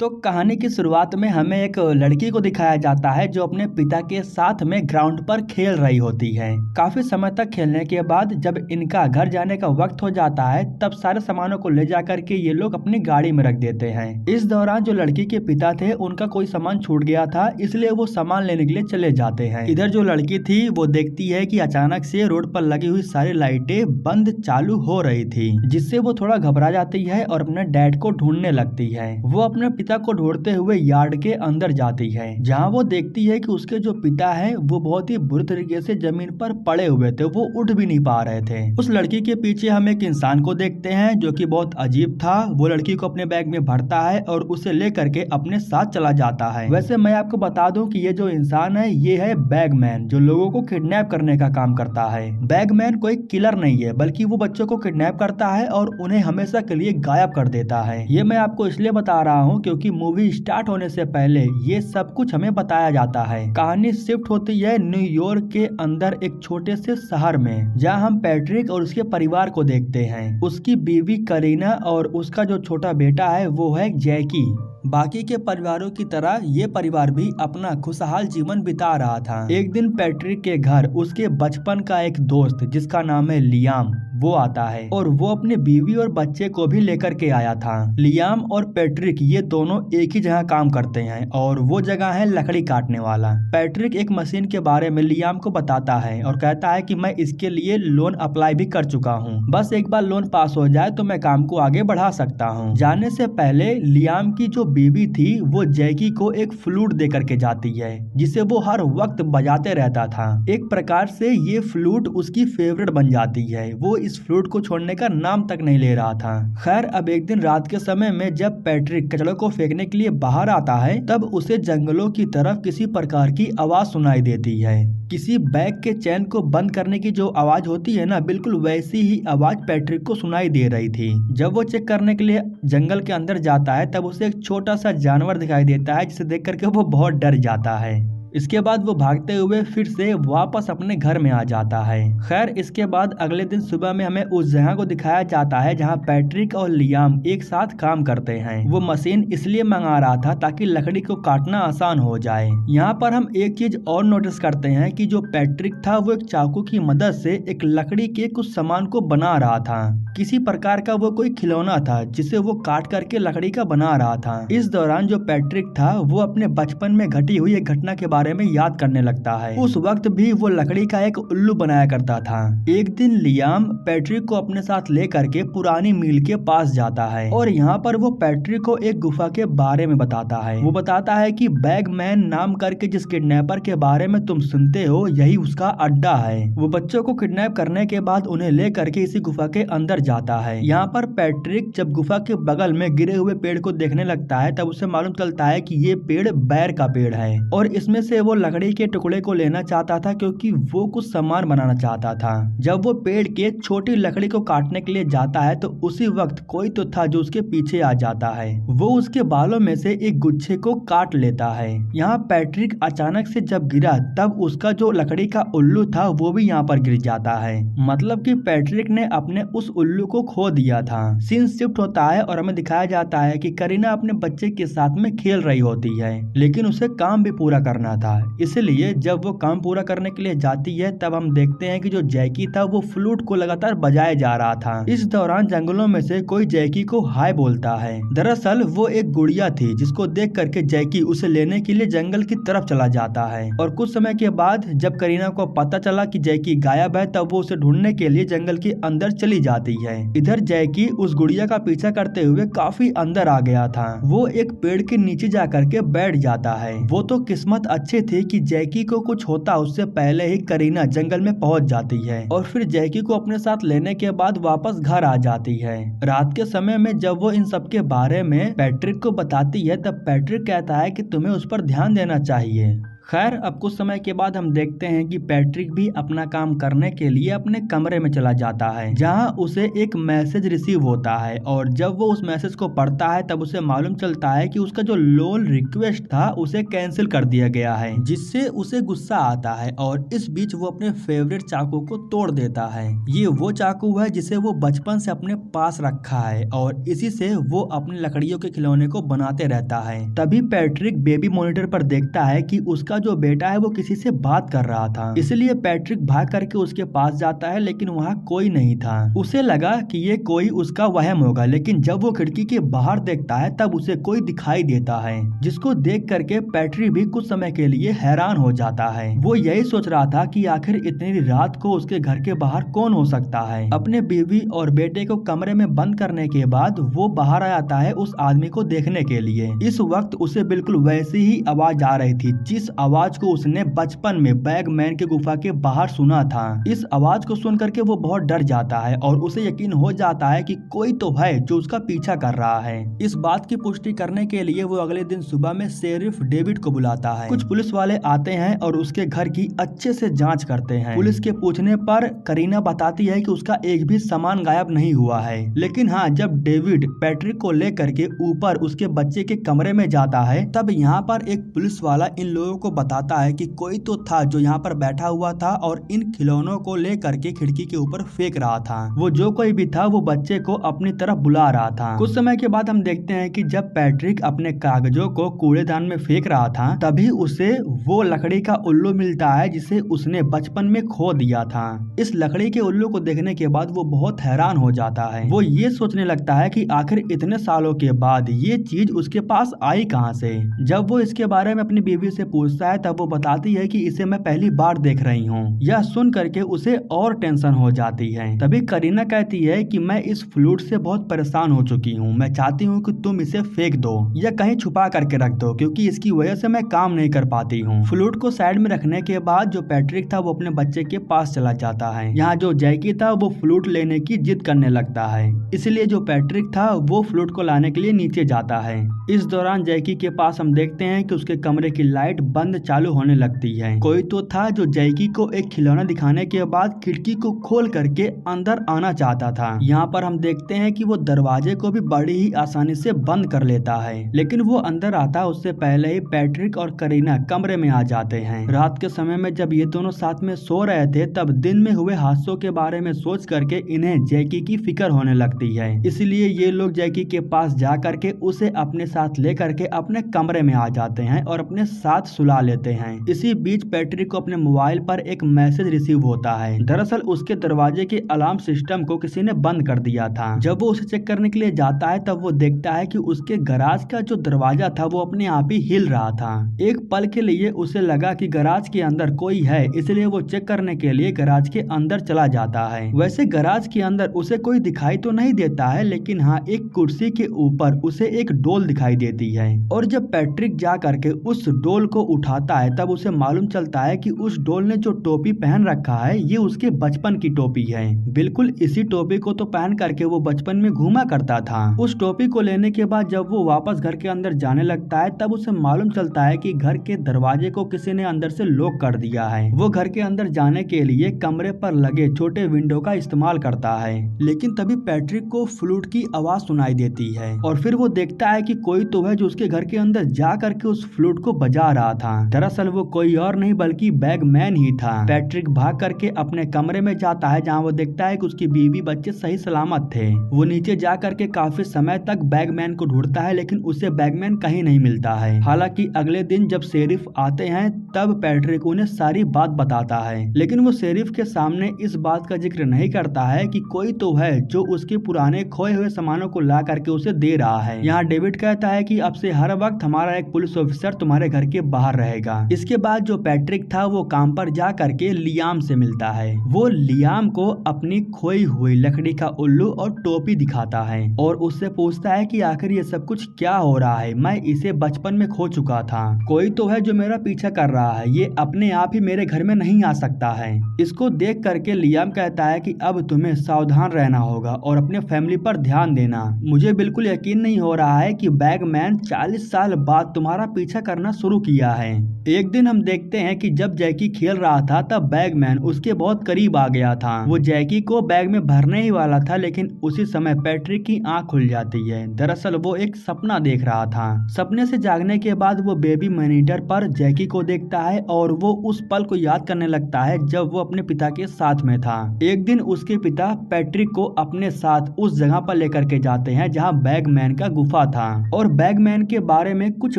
तो कहानी की शुरुआत में हमें एक लड़की को दिखाया जाता है जो अपने पिता के साथ में ग्राउंड पर खेल रही होती है। काफी समय तक खेलने के बाद जब इनका घर जाने का वक्त हो जाता है तब सारे सामानों को ले जा करके ये लोग अपनी गाड़ी में रख देते हैं। इस दौरान जो लड़की के पिता थे उनका कोई सामान छूट गया था, इसलिए वो सामान लेने के लिए चले जाते हैं। इधर जो लड़की थी वो देखती है कि अचानक से रोड पर लगी हुई सारी लाइटें बंद चालू हो रही थी, जिससे वो थोड़ा घबरा जाती है और अपने डैड को ढूंढने लगती है। वो अपने पिता को ढूंढते हुए यार्ड के अंदर जाती है, जहां वो देखती है कि उसके जो पिता है वो बहुत ही बुरी तरीके से जमीन पर पड़े हुए थे, वो उठ भी नहीं पा रहे थे। उस लड़की के पीछे हम एक इंसान को देखते हैं जो कि बहुत अजीब था। वो लड़की को अपने बैग में भरता है और उसे लेकर के अपने साथ चला जाता है। वैसे मैं आपको बता दूं कि ये जो इंसान है ये है बैगमैन, जो लोगों को किडनैप करने का काम करता है। बैगमैन कोई किलर नहीं है, बल्कि वो बच्चों को किडनैप करता है और उन्हें हमेशा के लिए गायब कर देता है। ये मैं आपको इसलिए बता रहा हूँ क्योंकि मूवी स्टार्ट होने से पहले ये सब कुछ हमें बताया जाता है। कहानी शिफ्ट होती है न्यूयॉर्क के अंदर एक छोटे से शहर में, जहां हम पैट्रिक और उसके परिवार को देखते हैं। उसकी बीवी करीना और उसका जो छोटा बेटा है वो है जैकी। बाकी के परिवारों की तरह ये परिवार भी अपना खुशहाल जीवन बिता रहा था। एक दिन पैट्रिक के घर उसके बचपन का एक दोस्त जिसका नाम है लियाम वो आता है और वो अपने बीवी और बच्चे को भी लेकर के आया था। लियाम और पैट्रिक ये दोनों एक ही जगह काम करते हैं और वो जगह है लकड़ी काटने वाला। पैट्रिक एक मशीन के बारे में लियाम को बताता है और कहता है कि मैं इसके लिए लोन अप्लाई भी कर चुका हूँ, बस एक बार लोन पास हो जाए तो मैं काम को आगे बढ़ा सकता हूँ। जाने से पहले लियाम की जो बीवी थी वो जैकी को एक फ्लूट दे करके जाती है, जिसे वो हर वक्त बजाते रहता था। एक प्रकार से ये फ्लूट उसकी फेवरेट बन जाती है। वो इस फ्लूट को छोड़ने का नाम तक नहीं ले रहा था। खैर अब एक दिन रात के समय में जब पैट्रिक कचड़ों को फेंकने के लिए बाहर आता है तब उसे जंगलों की तरफ किसी प्रकार की आवाज सुनाई देती है। किसी बैग के चैन को बंद करने की जो आवाज होती है ना, बिल्कुल वैसी ही आवाज पैट्रिक को सुनाई दे रही थी। जब वो चेक करने के लिए जंगल के अंदर जाता है तब उसे एक छोटा सा जानवर दिखाई देता है, जिसे देख करके वो बहुत डर जाता है। इसके बाद वो भागते हुए फिर से वापस अपने घर में आ जाता है। खैर इसके बाद अगले दिन सुबह में हमें उस जगह को दिखाया जाता है जहां पैट्रिक और लियाम एक साथ काम करते हैं। वो मशीन इसलिए मंगा रहा था ताकि लकड़ी को काटना आसान हो जाए। यहाँ पर हम एक चीज और नोटिस करते हैं कि जो पैट्रिक था वो एक चाकू की मदद से एक लकड़ी के कुछ सामान को बना रहा था। किसी प्रकार का वो कोई खिलौना था जिसे वो काट करके लकड़ी का बना रहा था। इस दौरान जो पैट्रिक था वो अपने बचपन में घटी हुई एक घटना के बारे में याद करने लगता है। उस वक्त भी वो लकड़ी का एक उल्लू बनाया करता था। एक दिन लियाम पैट्रिक को अपने साथ लेकर के पुरानी मिल के पास जाता है और यहाँ पर वो पैट्रिक को एक गुफा के बारे में बताता है। वो बताता है कि बैगमैन नाम करके जिस किडनैपर के बारे में तुम सुनते हो यही उसका अड्डा है। वो बच्चों को किडनैप करने के बाद उन्हें ले करके इसी गुफा के अंदर जाता है। यहाँ पर पैट्रिक जब गुफा के बगल में गिरे हुए पेड़ को देखने लगता है तब उसे मालूम चलता है कि ये पेड़ बैर का पेड़ है और इसमें से वो लकड़ी के टुकड़े को लेना चाहता था क्योंकि वो कुछ सामान बनाना चाहता था। जब वो पेड़ के छोटी लकड़ी को काटने के लिए जाता है तो उसी वक्त कोई तो था जो उसके पीछे आ जाता है। वो उसके बालों में से एक गुच्छे को काट लेता है। यहाँ पैट्रिक अचानक से जब गिरा तब उसका जो लकड़ी का उल्लू था वो भी यहाँ पर गिर जाता है। मतलब कि पैट्रिक ने अपने उस उल्लू को खो दिया था। सीन शिफ्ट होता है और हमें दिखाया जाता है कि करीना अपने बच्चे के साथ में खेल रही होती है, लेकिन उसे काम भी पूरा करना था। इसलिए जब वो काम पूरा करने के लिए जाती है तब हम देखते हैं कि जो जैकी था वो फ्लूट को लगातार बजाए जा रहा था। इस दौरान जंगलों में से कोई जैकी को हाय बोलता है। दरअसल वो एक गुड़िया थी जिसको देख करके जैकी उसे लेने के लिए जंगल की तरफ चला जाता है और कुछ समय के बाद जब करीना को पता चला कि जैकी गायब है तब वो उसे ढूंढने के लिए जंगल के अंदर चली जाती है। इधर जैकी उस गुड़िया का पीछा करते हुए काफी अंदर आ गया था। वो एक पेड़ के नीचे जा करके बैठ जाता है। वो तो किस्मत अच्छी थी कि जैकी को कुछ होता उससे पहले ही करीना जंगल में पहुंच जाती है और फिर जैकी को अपने साथ लेने के बाद वापस घर आ जाती है। रात के समय में जब वो इन सब के बारे में पैट्रिक को बताती है तब पैट्रिक कहता है कि तुम्हें उस पर ध्यान देना चाहिए। खैर अब कुछ समय के बाद हम देखते हैं कि पैट्रिक भी अपना काम करने के लिए अपने कमरे में चला जाता है, जहां उसे एक मैसेज रिसीव होता है और जब वो उस मैसेज को पढ़ता है तब उसे मालूम चलता है कि उसका जो लोन रिक्वेस्ट था उसे कैंसिल कर दिया गया है, जिससे उसे गुस्सा आता है और इस बीच वो अपने फेवरेट चाकू को तोड़ देता है। ये वो चाकू है जिसे वो बचपन से अपने पास रखा है और इसी से वो अपने लकड़ियों के खिलौने को बनाते रहता है। तभी पैट्रिक बेबी मॉनिटर पर देखता है कि उसका जो बेटा है वो किसी से बात कर रहा था, इसलिए पैट्रिक भाग करके उसके पास जाता है, लेकिन वहाँ कोई नहीं था। उसे लगा कि ये कोई उसका वहम होगा, लेकिन जब वो खिड़की के बाहर देखता है तब उसे कोई दिखाई देता है, जिसको देख करके पैट्रिक भी कुछ समय के लिए हैरान हो जाता है। वो यही सोच रहा था कि आखिर इतनी रात को उसके घर के बाहर कौन हो सकता है। अपने बीवी और बेटे को कमरे में बंद करने के बाद वो बाहर आ जाता है उस आदमी को देखने के लिए। इस वक्त उसे बिल्कुल वैसी ही आवाज आ रही थी जिस आवाज को उसने बचपन में बैगमैन के गुफा के बाहर सुना था। इस आवाज को सुन करके वो बहुत डर जाता है और उसे यकीन हो जाता है कि कोई तो है जो उसका पीछा कर रहा है। इस बात की पुष्टि करने के लिए वो अगले दिन सुबह में शेरिफ डेविड को बुलाता है। कुछ पुलिस वाले आते हैं और उसके घर की अच्छे से जांच करते हैं। पुलिस के पूछने पर करीना बताती है कि उसका एक भी सामान गायब नहीं हुआ है, लेकिन हाँ, जब डेविड पैट्रिक को लेकर के ऊपर उसके बच्चे के कमरे में जाता है तब यहाँ पर एक पुलिस वाला इन लोगों को बताता है कि कोई तो था जो यहाँ पर बैठा हुआ था और इन खिलौनों को लेकर के खिड़की के ऊपर फेंक रहा था। वो जो कोई भी था वो बच्चे को अपनी तरफ बुला रहा था। कुछ समय के बाद हम देखते हैं कि जब पैट्रिक अपने कागजों को कूड़ेदान में फेंक रहा था तभी उसे वो लकड़ी का उल्लू मिलता है जिसे उसने बचपन में खो दिया था। इस लकड़ी के उल्लू को देखने के बाद वो बहुत हैरान हो जाता है। वो ये सोचने लगता है कि आखिर इतने सालों के बाद ये चीज उसके पास आई कहां से। जब वो इसके बारे में अपनी बीवी से पूछता है तब वो बताती है कि इसे मैं पहली बार देख रही हूँ। यह सुन करके उसे और टेंशन हो जाती है। तभी करीना कहती है कि मैं इस फ्लूट से बहुत परेशान हो चुकी हूँ, मैं चाहती हूँ कि तुम इसे फेंक दो या कहीं छुपा करके रख दो, क्योंकि इसकी वजह से मैं काम नहीं कर पाती हूँ। फ्लूट को साइड में रखने के बाद जो पैट्रिक था वो अपने बच्चे के पास चला जाता है। यहाँ जो जैकी था वो फ्लूट लेने की जिद करने लगता है, इसलिए जो पैट्रिक था वो फ्लूट को लाने के लिए नीचे जाता है। इस दौरान जैकी के पास हम देखते हैं कि उसके कमरे की लाइट बंद चालू होने लगती है। कोई तो था जो जैकी को एक खिलौना दिखाने के बाद खिड़की को खोल करके अंदर आना चाहता था। यहाँ पर हम देखते हैं कि वो दरवाजे को भी बड़ी ही आसानी से बंद कर लेता है, लेकिन वो अंदर आता उससे पहले ही पैट्रिक और करीना कमरे में आ जाते हैं। रात के समय में जब ये दोनों साथ में सो रहे थे तब दिन में हुए हादसों के बारे में सोच करके इन्हें जैकी की फिक्र होने लगती है, इसलिए ये लोग जैकी के पास जा करके उसे अपने साथ ले करके अपने कमरे में आ जाते हैं और अपने साथ सुला लेते हैं। इसी बीच पैट्रिक को अपने मोबाइल पर एक मैसेज रिसीव होता है। दरअसल उसके दरवाजे के अलार्म सिस्टम को किसी ने बंद कर दिया था। जब वो उसे चेक करने के लिए जाता है तब वो देखता है कि उसके गराज का जो दरवाजा था वो अपने आप ही हिल रहा था। एक पल के लिए उसे लगा कि गराज के अंदर कोई है, इसलिए वो चेक करने के लिए गराज के अंदर चला जाता है। वैसे गराज के अंदर उसे कोई दिखाई तो नहीं देता है, लेकिन हाँ, एक कुर्सी के ऊपर उसे एक डोल दिखाई देती है और जब पैट्रिक जा करके उस डोल को उठाता है तब उसे मालूम चलता है कि उस डोल ने जो टोपी पहन रखा है ये उसके बचपन की टोपी है। बिल्कुल इसी टोपी को तो पहन करके वो बचपन में घूमा करता था। उस टोपी को लेने के बाद जब वो वापस घर के अंदर जाने लगता है तब उसे मालूम चलता है कि घर के दरवाजे को किसी ने अंदर से लॉक कर दिया है। वो घर के अंदर जाने के लिए कमरे पर लगे छोटे विंडो का इस्तेमाल करता है, लेकिन तभी पैट्रिक को फ्लूट की आवाज सुनाई देती है और फिर वो देखता है कि कोई तो है जो उसके घर के अंदर जा करके उस फ्लूट को बजा रहा था। दरअसल वो कोई और नहीं बल्कि बैगमैन ही था। पैट्रिक भाग करके अपने कमरे में जाता है जहाँ वो देखता है कि उसकी बीवी बच्चे सही सलामत थे। वो नीचे जा करके काफी समय तक बैगमैन को ढूंढता है, लेकिन उसे बैगमैन कहीं नहीं मिलता है। हालांकि अगले दिन जब शेरिफ आते हैं तब पैट्रिक उन्हें सारी बात बताता है, लेकिन वो शेरिफ के सामने इस बात का जिक्र नहीं करता है कि कोई तो है जो उसके पुराने खोए हुए सामानों को ला करके उसे दे रहा है। यहाँ डेविड कहता है कि अब से हर वक्त हमारा एक पुलिस ऑफिसर तुम्हारे घर के बाहर रहेगा। इसके बाद जो पैट्रिक था वो काम पर जा करके लियाम से मिलता है। वो लियाम को अपनी खोई हुई लकड़ी का उल्लू और टोपी दिखाता है और उससे पूछता है कि आखिर ये सब कुछ क्या हो रहा है, मैं इसे बचपन में खो चुका था। कोई तो है जो मेरा पीछा कर रहा है, ये अपने आप ही मेरे घर में नहीं आ सकता है। इसको देख करके लियाम कहता है कि अब तुम्हें सावधान रहना होगा और अपने फैमिली पर ध्यान देना। मुझे बिल्कुल यकीन नहीं हो रहा है कि बैगमैन 40 साल बाद तुम्हारा पीछा करना शुरू किया है। एक दिन हम देखते हैं कि जब जैकी खेल रहा था तब बैगमैन उसके बहुत करीब आ गया था। वो जैकी को बैग में भरने ही वाला था, लेकिन उसी समय पैट्रिक की आंख खुल जाती है। दरअसल वो एक सपना देख रहा था। सपने से जागने के बाद वो बेबी मॉनिटर पर जैकी को देखता है और वो उस पल को याद करने लगता है जब वो अपने पिता के साथ में था। एक दिन उसके पिता पैट्रिक को अपने साथ उस जगह पर लेकर के जाते हैं जहाँ बैगमैन का गुफा था, और बैगमैन के बारे में कुछ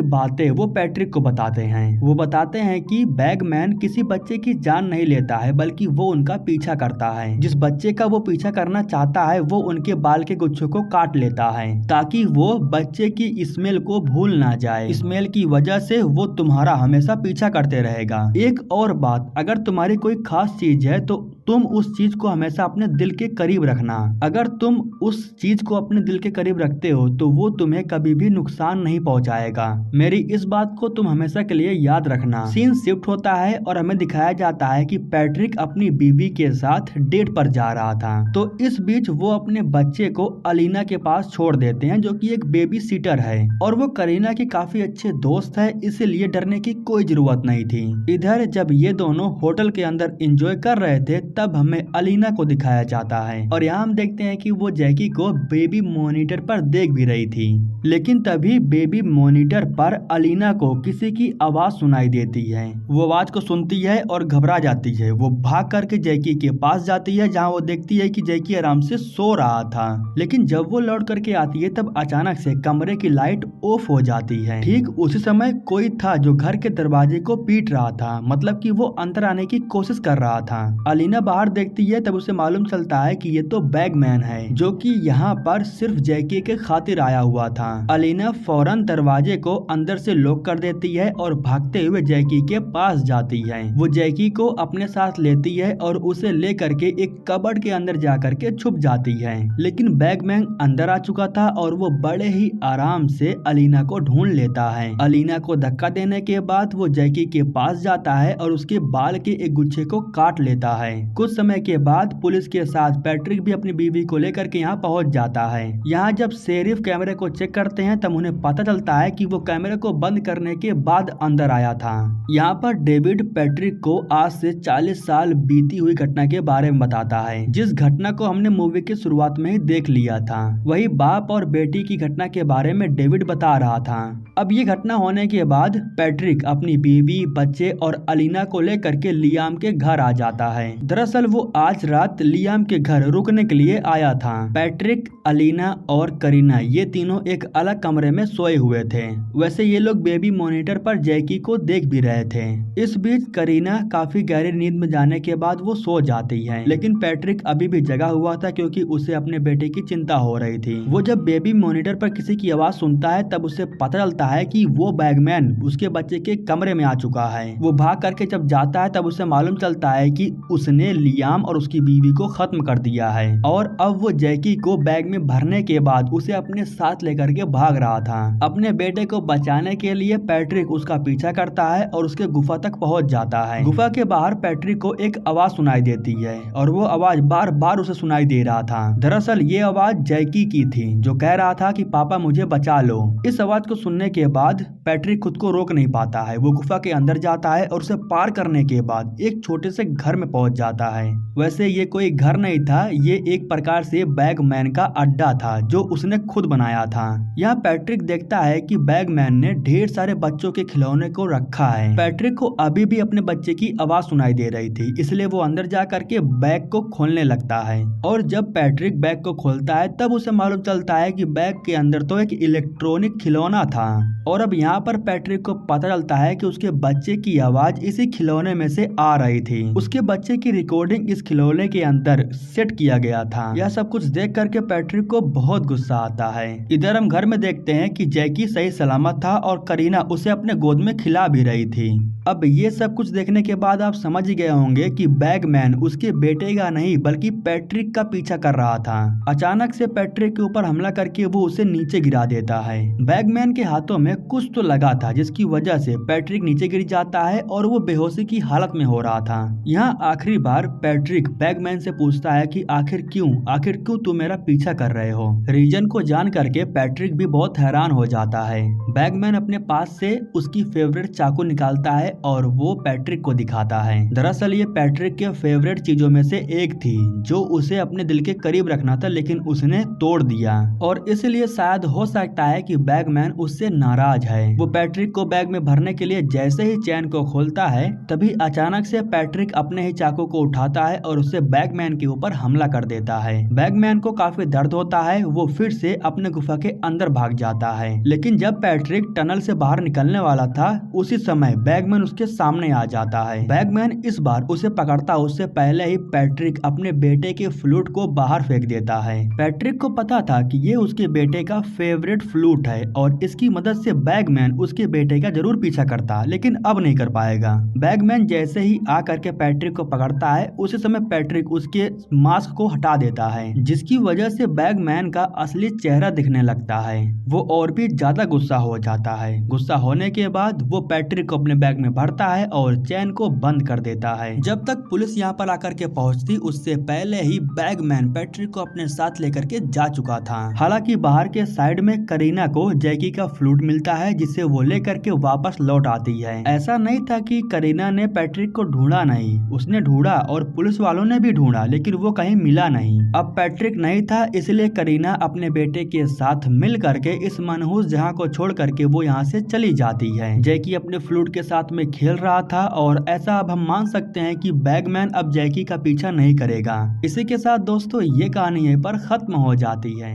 बातें वो पैट्रिक को बताते हैं। वो बताते हैं कि बैगमैन किसी बच्चे की जान नहीं लेता है, बल्कि वो उनका पीछा करता है। जिस बच्चे का वो पीछा करना चाहता है वो उनके बाल के गुच्छों को काट लेता है ताकि वो बच्चे की स्मेल को भूल ना जाए। स्मेल की वजह से वो तुम्हारा हमेशा पीछा करते रहेगा। एक और बात, अगर तुम्हारी कोई खास चीज है तो तुम उस चीज को हमेशा अपने दिल के करीब रखना। अगर तुम उस चीज को अपने दिल के करीब रखते हो तो वो तुम्हें कभी भी नुकसान नहीं पहुंचाएगा। मेरी इस बात को तुम हमेशा के लिए याद रखना। सीन शिफ्ट होता है और हमें दिखाया जाता है कि पैट्रिक अपनी बीवी के साथ डेट पर जा रहा था। तो इस बीच वो अपने बच्चे को अलीना के पास छोड़ देते हैं, जो कि एक बेबी सीटर है, और वो करीना की काफी अच्छे दोस्त है, इसलिए डरने की कोई जरूरत नहीं थी। इधर जब ये दोनों होटल के अंदर एंजॉय कर रहे थे तब हमें अलीना को दिखाया जाता है, और यहाँ हम देखते हैं कि वो जैकी को बेबी मॉनिटर पर देख भी रही थी। लेकिन तभी बेबी मॉनिटर पर अलीना को किसी की आवाज सुनाई देती है। वो आवाज को सुनती है और घबरा जाती है। वो भाग करके जैकी के पास जाती है जहाँ वो देखती है कि जैकी आराम से सो रहा था। लेकिन जब वो लौट करके आती है तब अचानक से कमरे की लाइट ऑफ हो जाती है। ठीक उसी समय कोई था जो घर के दरवाजे को पीट रहा था, मतलब कि वो अंदर आने की कोशिश कर रहा था। अलीना बाहर देखती है तब उसे मालूम चलता है कि ये तो बैगमैन है, जो कि यहाँ पर सिर्फ जैकी के खातिर आया हुआ था। अलीना फौरन दरवाजे को अंदर से लॉक कर देती है और भागते हुए जैकी के पास जाती है। वो जैकी को अपने साथ लेती है और उसे ले करके एक कबर्ड के अंदर जा करके छुप जाती है। लेकिन बैगमैन अंदर आ चुका था और वो बड़े ही आराम से अलीना को ढूंढ लेता है। अलीना को धक्का देने के बाद वो जैकी के पास जाता है और उसके बाल के एक गुच्छे को काट लेता है। कुछ समय के बाद पुलिस के साथ पैट्रिक भी अपनी बीवी को लेकर के यहाँ पहुँच जाता है। यहाँ जब शेरिफ कैमरे को चेक करते हैं तब उन्हें पता चलता है कि वो कैमरे को बंद करने के बाद अंदर आया था। यहाँ पर डेविड पैट्रिक को आज से 40 साल बीती हुई घटना के बारे में बताता है, जिस घटना को हमने मूवी की शुरुआत में ही देख लिया था। वही बाप और बेटी की घटना के बारे में डेविड बता रहा था। अब ये घटना होने के बाद पैट्रिक अपनी बीवी, बच्चे और अलीना को लेकर के लियाम के घर आ जाता है। दरअसल वो आज रात लियाम के घर रुकने के लिए आया था। पैट्रिक, अलीना और करीना ये तीनों एक अलग कमरे में सोए हुए थे। वैसे ये लोग बेबी मॉनिटर पर जैकी को देख भी रहे थे। इस बीच करीना काफी गहरी नींद में जाने के बाद वो सो जाती है, लेकिन पैट्रिक अभी भी जगा हुआ था क्योंकि उसे अपने बेटे की चिंता हो रही थी। वो जब बेबी मॉनिटर पर किसी की आवाज सुनता है तब उसे पता चलता है कि वो बैगमैन उसके बच्चे के कमरे में आ चुका है। वो भाग करके जब जाता है तब उसे मालूम चलता है कि उसने लियाम और उसकी बीवी को खत्म कर दिया है, और अब वो जैकी को बैग में भरने के बाद उसे अपने साथ लेकर के भाग रहा था। अपने बेटे को बचाने के लिए पैट्रिक उसका पीछा करता है और उसके गुफा तक पहुंच जाता है। गुफा के बाहर पैट्रिक को एक आवाज सुनाई देती है और वो आवाज बार बार उसे सुनाई दे रहा था। दरअसल ये आवाज जैकी की थी, जो कह रहा था कि पापा मुझे बचा लो। इस आवाज को सुनने के बाद पैट्रिक खुद को रोक नहीं पाता है। वो गुफा के अंदर जाता है और उसे पार करने के बाद एक छोटे से घर में पहुंच जाता है। वैसे ये कोई घर नहीं था, ये एक प्रकार से बैगमैन का अड्डा था जो उसने खुद बनाया था। यहाँ पैट्रिक देखता है कि बैगमैन ने ढेर सारे बच्चों के खिलौने को रखा है। पैट्रिक को अभी भी अपने बच्चे की आवाज सुनाई दे रही थी, इसलिए वो अंदर जा करके बैग को खोलने लगता है। और जब पैट्रिक बैग को खोलता है तब उसे मालूम चलता है कि बैग के अंदर तो एक इलेक्ट्रॉनिक खिलौना था, और अब यहाँ पर पैट्रिक को पता चलता है कि उसके बच्चे की आवाज इसी खिलौने में से आ रही थी। उसके बच्चे की रिकॉर्डिंग इस खिलौने के अंदर सेट किया गया था। यह सब कुछ देख करके पैट्रिक को बहुत गुस्सा आता है। इधर हम घर में देखते हैं कि जैकी सही सलामत था और करीना उसे अपने गोद में खिला भी रही थी। अब ये सब कुछ देखने के बाद आप समझ ही गए होंगे कि बैगमैन उसके बेटे का नहीं बल्कि पैट्रिक का पीछा कर रहा था। अचानक से पैट्रिक के ऊपर हमला करके वो उसे नीचे गिरा देता है। बैगमैन के हाथों में कुछ तो लगा था जिसकी वजह से पैट्रिक नीचे गिर जाता है और वो बेहोशी की हालत में हो रहा था। यहाँ आखिरी बार पैट्रिक बैगमैन से पूछता है कि आखिर क्यों तुम मेरा पीछा कर रहे हो। रीजन को जान करके पैट्रिक भी बहुत हैरान हो जाता है। बैगमैन अपने पास से उसकी फेवरेट चाकू निकालता है और वो पैट्रिक को दिखाता है। दरअसल ये पैट्रिक के फेवरेट चीजों में से एक थी जो उसे अपने दिल के करीब रखना था, लेकिन उसने तोड़ दिया और इसलिए शायद हो सकता है कि बैगमैन उससे नाराज है। वो पैट्रिक को बैग में भरने के लिए जैसे ही चैन को खोलता है तभी अचानक से पैट्रिक अपने ही चाकू को उठाता है और उसे बैगमैन के ऊपर हमला कर देता है। बैगमैन को काफी दर्द होता है, वो फिर से अपने गुफा के अंदर भाग जाता है। लेकिन जब पैट्रिक टनल से बाहर निकलने वाला था उसी समय बैगमैन उसके सामने आ जाता है। बैगमैन इस बार उसे पकड़ता उससे पहले ही पैट्रिक अपने बेटे के फ्लूट को बाहर फेंक देता है। पैट्रिक को पता था कि ये उसके बेटे का फेवरेट फ्लूट है और इसकी मदद से बैगमैन उसके बेटे का जरूर पीछा करता, लेकिन अब नहीं कर पाएगा। बैगमैन जैसे ही आ करके पैट्रिक को पकड़ता है उसी समय पैट्रिक उसके मास्क को हटा देता है, जिसकी वजह से बैगमैन का असली चेहरा दिखने लगता है। वो और भी ज्यादा गुस्सा हो जाता है। गुस्सा होने के बाद वो पैट्रिक को अपने बैग में भरता है और चैन को बंद कर देता है। जब तक पुलिस यहाँ पर आकर के पहुँचती उससे पहले ही बैगमैन पैट्रिक को अपने साथ लेकर के जा चुका था। हालांकि बाहर के साइड में करीना को जैकी का फ्लूट मिलता है जिसे वो लेकर के वापस लौट आती है। ऐसा नहीं था कि करीना ने पैट्रिक को ढूंढा नहीं, उसने ढूंढा और पुलिस वालों ने भी ढूंढा, लेकिन वो कहीं मिला नहीं। अब पैट्रिक नहीं था इसलिए करीना अपने बेटे के साथ मिल करके इस मनहूस जगह को छोड़ करके वो यहाँ से चली जाती है। जैकी अपने फ्लूट के साथ में खेल रहा था और ऐसा अब हम मान सकते हैं कि बैगमैन अब जैकी का पीछा नहीं करेगा। इसी के साथ दोस्तों ये कहानी यहीं पर खत्म हो जाती है।